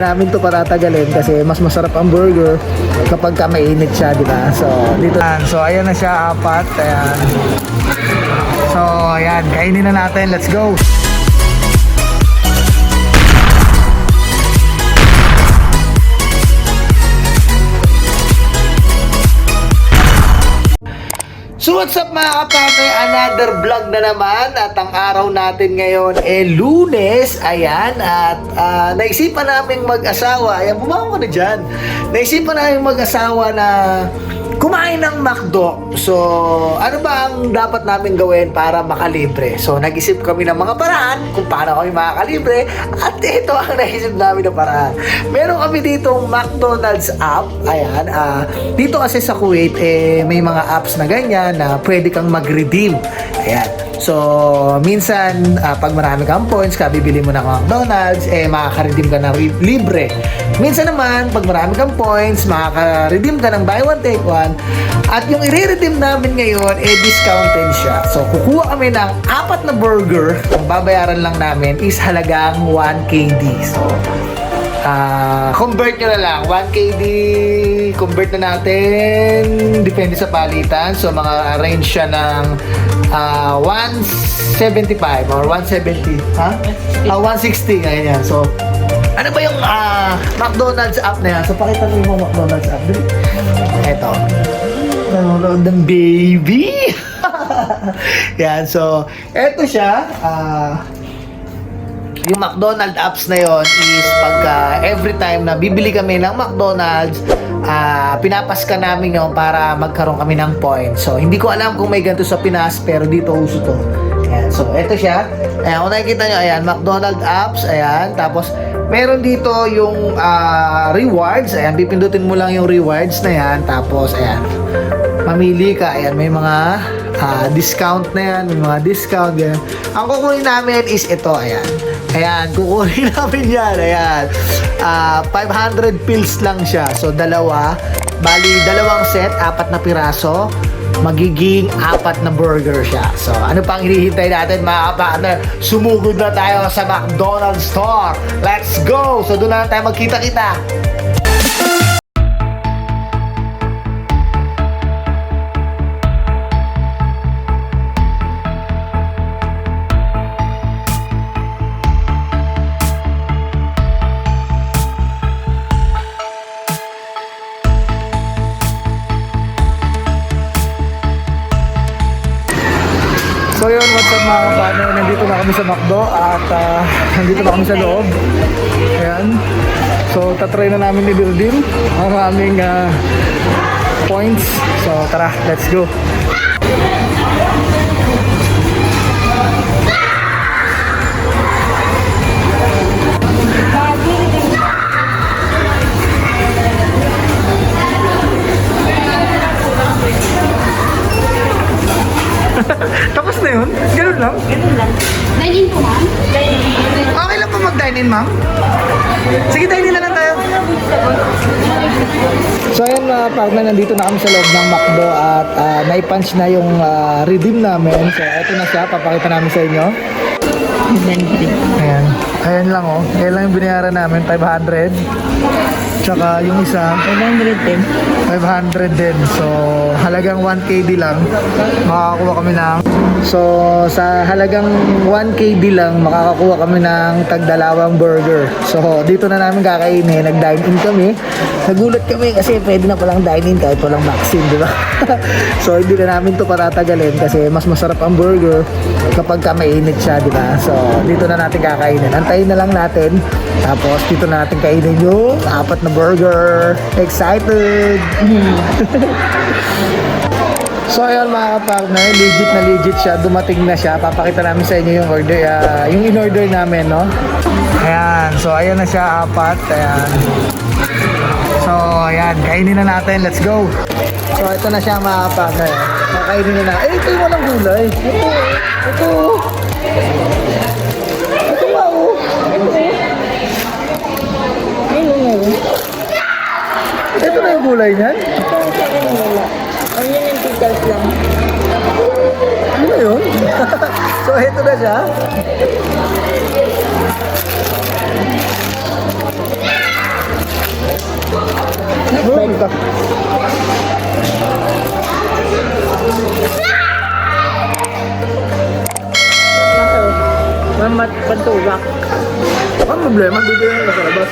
Namin to patatagalin kasi mas masarap ang burger kapag ka mainit siya, di ba? So, dito. So, ayan na siya, apat. Ayan. So, ayan. Kainin na natin. Let's go! So what's up mga kapatid, another vlog na naman at ang araw natin ngayon Lunes, ayan, at naisipan naming mag-asawa, ayan, bumawa ko na dyan, naisipan naming mag-asawa na kumain ng McDo. So ano ba ang dapat namin gawin para makalibre? So nag-isip kami ng mga paraan kung paano kami makakalibre at ito ang naisip namin na paraan. Meron kami ditong McDonald's app, ayan, dito kasi sa Kuwait may mga apps na ganyan na pwede kang mag-redeem, ayan. So, minsan, pag marami kang points, bibili mo ng McDonald's, makaka-redeem ka ng libre. Minsan naman, pag marami kang points, makaka-redeem ka ng buy one, take one. At yung i-redeem namin ngayon, discounted siya. So, kukuha kami ng 4 na burger. Ang babayaran lang namin is halagang 1 KD. So, convert nyo na lang 1 KD, convert na natin depende sa palitan, so mga range siya ng 175 or 170 160 ganyan. So ano ba yung McDonald's app na yan? So pakita mo yung McDonald's app dito. Eto, nanonood ng baby. Yan, so eto siya. Yung McDonald's apps na yon is pagka every time na bibili kami ng McDonald's, pinapaska namin yun para magkaroon kami ng points. So, hindi ko alam kung may ganito sa Pinas, pero dito uso to. Ayan. So, eto siya. Ayan, kung nakikita nyo, ayan, McDonald's apps, ayan. Tapos, meron dito yung rewards. Ayan, pipindutin mo lang yung rewards na yan. Tapos, ayan, mamili ka. Ayan, may mga discount na yan, may mga discount yan. Ang kukunin namin is ito, ayan. Ayan, kukunin namin yan, ayan. 500 pills lang siya. So, dalawa. Bali, dalawang set, 4 na piraso. Magiging 4 na burger siya. So, ano pang hinihintay natin mga kapatid? Sumugod na tayo sa McDonald's store. Let's go! So, doon na tayo magkita-kita. So yun, what's up mga kapano, nandito na kami sa McDo at nandito na kami sa loob. Ayan. So tatry na namin i-redeem ang aming points. So tara, let's go. Tapos na yun? Ganun lang? Ganun lang. Dine-in po, ma'am? Dine-in. Okay lang po mag-dine-in, ma'am? Sige, dine-in na lang tayo. So ayun mga partner, nandito na kami sa loob ng McDo at naipunch na yung redeem namin. So eto na siya, papakita namin sa inyo. Ayan. Ayan lang oh. Ayan lang yung binayaran namin, 500. Tsaka yung isa 500 din. So halagang 1KD lang makakakuha kami ng, so sa halagang 1KD lang makakakuha kami ng tagdalawang burger. So dito na namin kakainin. Nag-dine in kami. Nagulat kami kasi pwede na palang dine in kahit walang vaccine, di ba? So hindi na namin to patatagalin kasi mas masarap ang burger kapag ka mainit siya, di ba? So dito na natin kakainin. Antayin na lang natin. Tapos dito na natin kainin yung 4 na burger. Excited! So ayun mga partner, legit siya, dumating na siya. Papakita namin sa inyo yung order, yung in-order namin, no? Ayan, so ayan na siya, 4. Ayan. So ayan, kainin na natin, let's go! So ito na siya mga partner. Kakainin na natin. Ito yung walang gulay. Ito nga oh. Ito na yung gulay niyan? Ito ang sa akin wala. Ano yun yung pickles lang? Ano ba yun? So ito na siya. ka. Mamat pantulak. Ano problema? Bibigyan ka sa labas.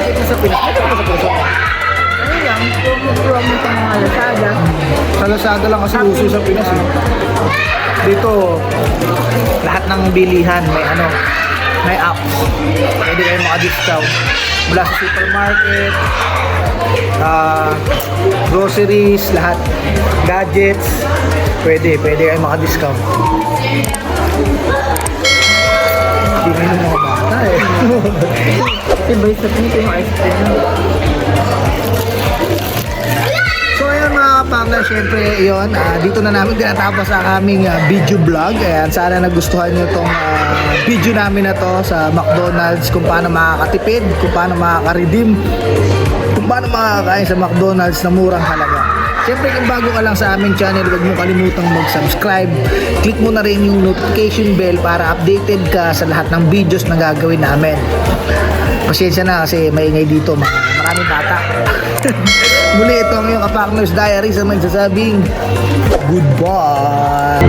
Ito sa Pinas. Ito sa Pinas. Ano lang, kukuha mo sa mga Lazada. Sa Lazada lang kasi uso sa Pinas. Eh. Dito, lahat ng bilihan may apps. Pwede kayo maka-discount. Mula sa supermarket, groceries, lahat. Gadgets, pwede kayo maka-discount. Hindi mo yung mga bata eh. Iba yung sabi nito yung ice cream. So ayun mga kapatid, syempre yun, dito na namin tinatapos ang aming video vlog. Ayan, sana nagustuhan nyo itong video namin na to sa McDonald's, kung paano makakatipid, kung paano makaka-redeem, kung paano makakain sa McDonald's na murang halaga. Syempre kung bago ka lang sa aming channel, huwag mo kalimutang mag-subscribe. Click mo na rin yung notification bell para updated ka sa lahat ng videos na gagawin namin. Pasensya na kasi maingay dito, maraming bata. Muli, ito ang iyong Kapakners Diary sa magsasabing goodbye.